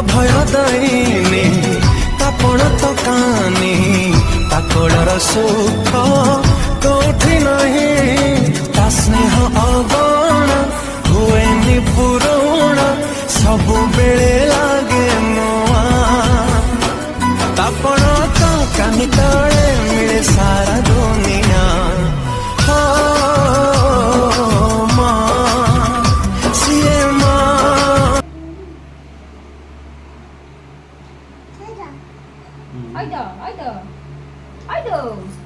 ଅଭୟ ଦଇନି ତାପଣ ତ କାନି ତାକଳର ସୁଖ କୋଉଠି ନାହିଁ ତା ସ୍ନେହ ଅଗଣ ହୁଏନି ପୁରୁଣ ସବୁବେଳେ ଲାଗେ ନୂଆ ତାପଣ ତ କାନି ତଳେ ମିଳେ ସାରା ଦୁନିଆ ମା ସିଏ ମା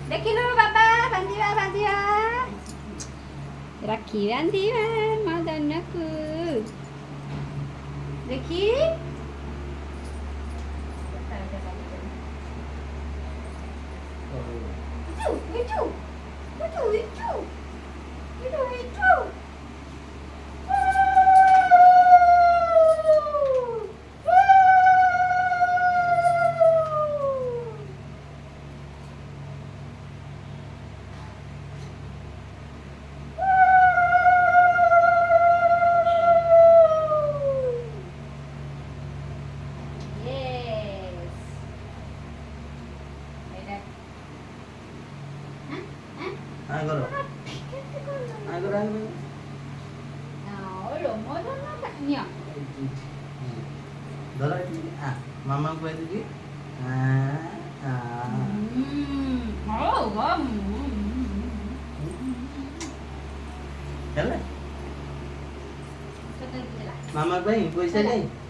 ଦେଖିଲୁ ବାବା ବାନ୍ଧିବା ବାନ୍ଧିବା ରାକ୍ଷୀ ବାନ୍ଧିବା ମଦନକୁ ଦେଖି मामा को कहती मामा भाई पैसा नहीं